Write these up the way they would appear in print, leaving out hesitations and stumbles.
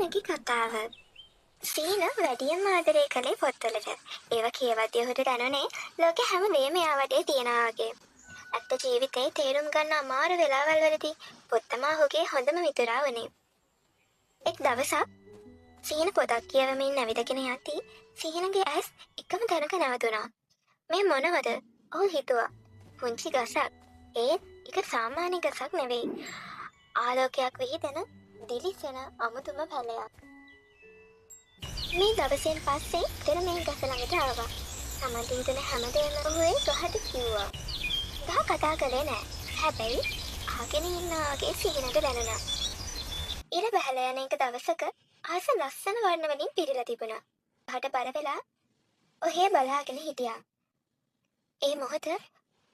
සීනගේ කතාව. සීන වැඩියෙන්ම ආදරය කළේ පොත්වලට. ඒවා කියවද්දී ඔහුට දැනුනේ ලෝකේ හැම දෙයක්ම එයා වටේ තියනවා වගේ. ඇත්ත ජීවිතේ තේරුම් ගන්න අමාරු වෙලාවල් වලදී පොත් තමයි ඔහුගේ හොඳම මිතුරා වුනේ. එක් දවසක් සීන පොතක් කියවමින් නැවිදගෙන යද්දී සීනගේ ඇස් එකම තැනක නැවතුණා. මේ මොනවද? ඔහු හිතුවා. පුංචි ගසක්. ඒත් ඒක සාමාන්‍ය ගසක් නෙවෙයි. ආලෝකයක් විහිදෙන දිලිසෙන අමුතුම පැලයක්. මේ දවසෙන් පස්සේ දෙන මේ ගස ළඟට ආවා. සමන්ට හිතන හැමදේම ඔහු ඒ ගහට කිව්වා. ගහ කතා කළේ නෑ. හැබැයි අහගෙන ඉන්නාගේ සිහිනට දැනුණා. ඉර බහලා යන එක දවසක ආස ලස්සන වර්ණ වලින් පිරීලා තිබුණා. ගහට බර වෙලා ඔහේ බලාගෙන හිටියා. ඒ මොහොත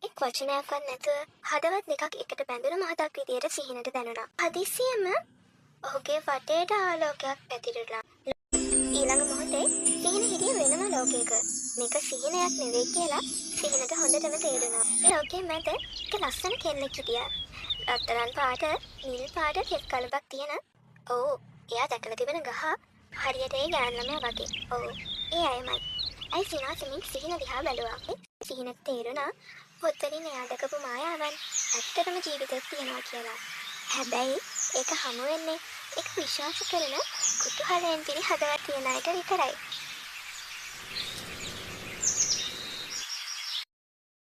එක් වචනයක්වත් නැතුව හදවත් දෙකක් එකට බැඳුණු මොහොතක් විදියට සිහිනට දැනුණා. හදිස්සියෙම ඔහුගේ වටේට ආලෝකයක් පැතිරුණා. ඊළඟ මොහොතේ සිහින හිටිය වෙනම ලෝකයක. මේක සිහිනයක් නෙවෙයි කියලා සිහිනට හොඳටම තේරුණා. ඒ ලෝකයේ මැද එක ලස්සන කෙල්ලෙක් හිටියා. රත්තරන් පාට, නිල් පාට කෙස් කලබක් තියෙන. ඔව්, එයා දැකලා තිබෙන ගහ හරියට ඒ ගෑන් ළමයා වගේ. ඔව්, ඒ අයමයි. අයි සිනාසමින් සිහින දිහා බැලුවා. සිහිනට තේරුණා පොත්වලින් එයා දැකපු මායාවන් ඇත්තටම ජීවිතයක් තියෙනවා කියලා. හැබැයි ඒක හමු වෙන්නේ ඒක විශ්වාස කරන කුතුහලයෙන් පිරි හදවත් තියන අයට විතරයි.